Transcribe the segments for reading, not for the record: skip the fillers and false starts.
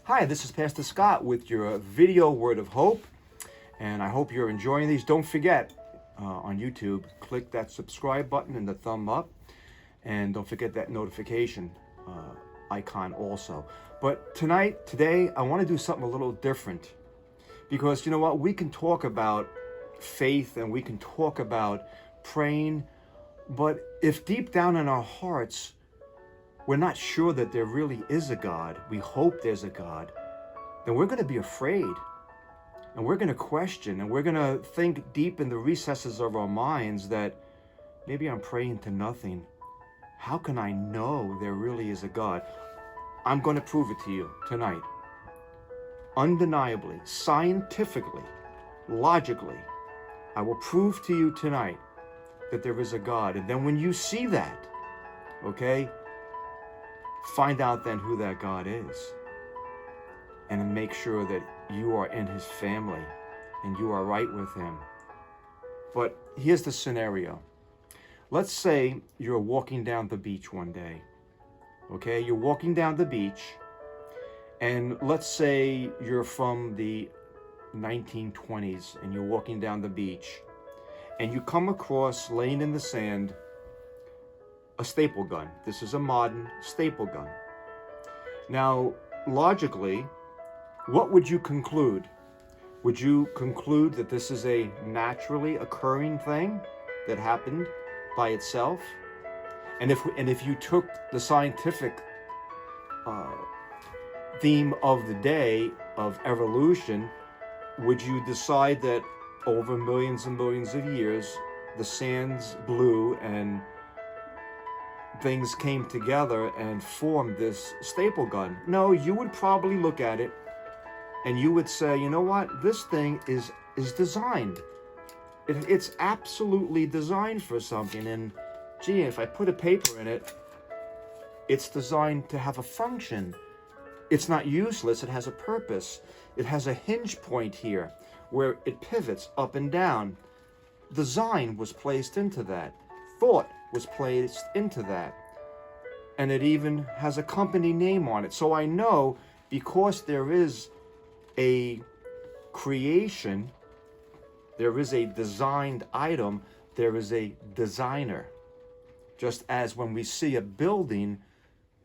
Hi, this is Pastor Scott with your video word of hope, and I hope you're enjoying these. Don't forget on YouTube, click that subscribe button and the thumb up, and don't forget that notification icon also. But today, I want to do something a little different because you know what? We can talk about faith and we can talk about praying, but if deep down in our hearts, we're not sure that there really is a God, we hope there's a God, then we're going to be afraid and we're going to question and we're going to think deep in the recesses of our minds that maybe I'm praying to nothing. How can I know there really is a God? I'm going to prove it to you tonight. Undeniably, scientifically, logically, I will prove to you tonight that there is a God. And then when you see that, okay, find out then who that God is and make sure that you are in his family and you are right with him. But here's the scenario. Let's say you're walking down the beach one day, okay? You're walking down the beach, and let's say you're from the 1920s and you're walking down the beach and you come across, laying in the sand, a staple gun. This is a modern staple gun. Now, logically, what would you conclude? Would you conclude that this is a naturally occurring thing that happened by itself? And if you took the scientific theme of the day of evolution, would you decide that over millions and millions of years, the sands blew and things came together and formed this staple gun? No, you would probably look at it and you would say, you know what, this thing is designed. It's absolutely designed for something. And gee, if I put a paper in it, it's designed to have a function. It's not useless, it has a purpose. It has a hinge point here where it pivots up and down. Design was placed into that. Thought was placed into that. And it even has a company name on it. So I know because there is a creation, there is a designed item, there is a designer. Just as when we see a building,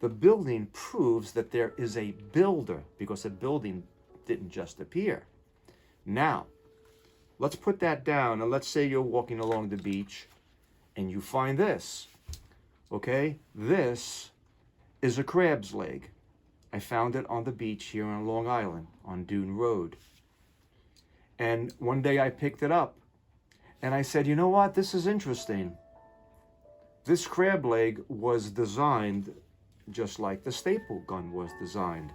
the building proves that there is a builder because a building didn't just appear. Now, let's put that down and let's say you're walking along the beach and you find this. Okay, this is a crab's leg. I found it on the beach here on Long Island on Dune Road. And one day I picked it up and I said, you know what, this is interesting. This crab leg was designed just like the staple gun was designed.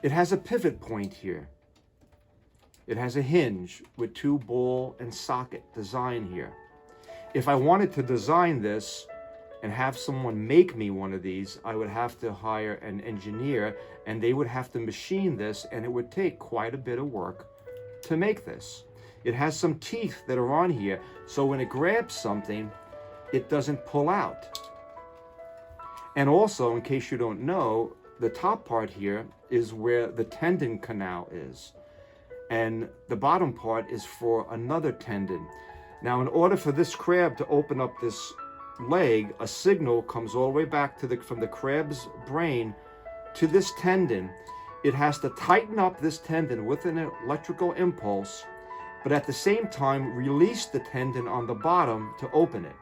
It has a pivot point here. It has a hinge with two ball and socket design here. If I wanted to design this and have someone make me one of these, I would have to hire an engineer and they would have to machine this, and it would take quite a bit of work to make this. It has some teeth that are on here, so when it grabs something, it doesn't pull out. And also, in case you don't know, the top part here is where the tendon canal is. And the bottom part is for another tendon. Now, in order for this crab to open up this leg, a signal comes all the way back to from the crab's brain to this tendon. It has to tighten up this tendon with an electrical impulse, but at the same time release the tendon on the bottom to open it.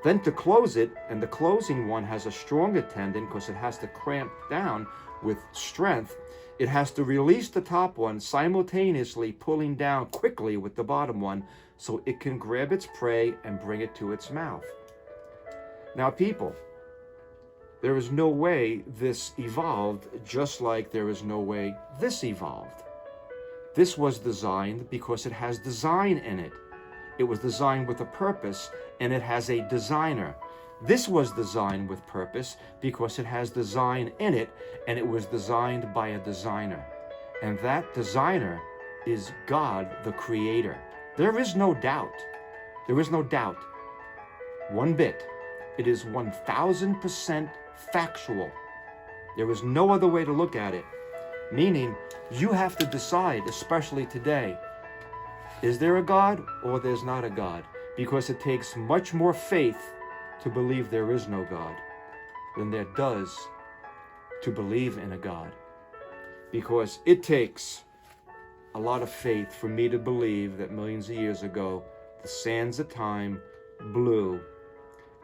Then to close it, and the closing one has a stronger tendon because it has to cramp down with strength, it has to release the top one simultaneously pulling down quickly with the bottom one so it can grab its prey and bring it to its mouth. Now, people, there is no way this evolved just like there is no way this evolved. This was designed because it has design in it. It was designed with a purpose, and it has a designer. This was designed with purpose because it has design in it, and it was designed by a designer. And that designer is God, the Creator. There is no doubt. There is no doubt. One bit. It is 1000% factual. There is no other way to look at it. Meaning, you have to decide, especially today, is there a God or there's not a God? Because it takes much more faith to believe there is no God than there does to believe in a God. Because it takes a lot of faith for me to believe that millions of years ago, the sands of time blew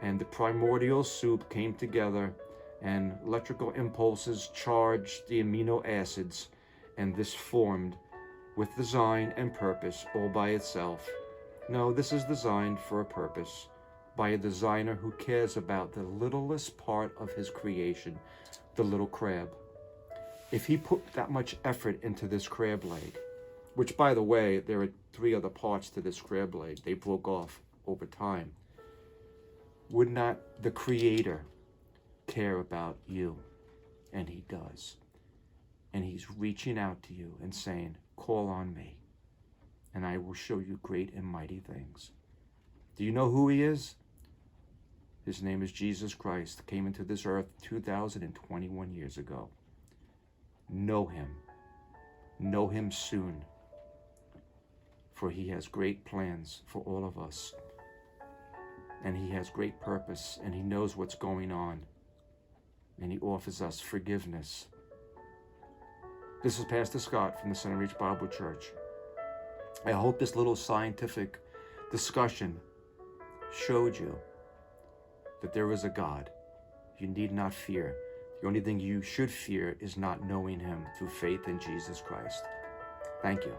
and the primordial soup came together and electrical impulses charged the amino acids, and this formed with design and purpose all by itself. No, this is designed for a purpose by a designer who cares about the littlest part of his creation, the little crab. If he put that much effort into this crab leg, which, by the way, there are 3 other parts to this crab leg, they broke off over time, would not the Creator care about you? And he does. And he's reaching out to you and saying, call on me, and I will show you great and mighty things. Do you know who he is? His name is Jesus Christ, came into this earth 2021 years ago. Know him. Know him soon. For he has great plans for all of us. And he has great purpose, and he knows what's going on. And he offers us forgiveness. This is Pastor Scott from the Center Reach Bible Church. I hope this little scientific discussion showed you that there is a God. You need not fear. The only thing you should fear is not knowing him through faith in Jesus Christ. Thank you.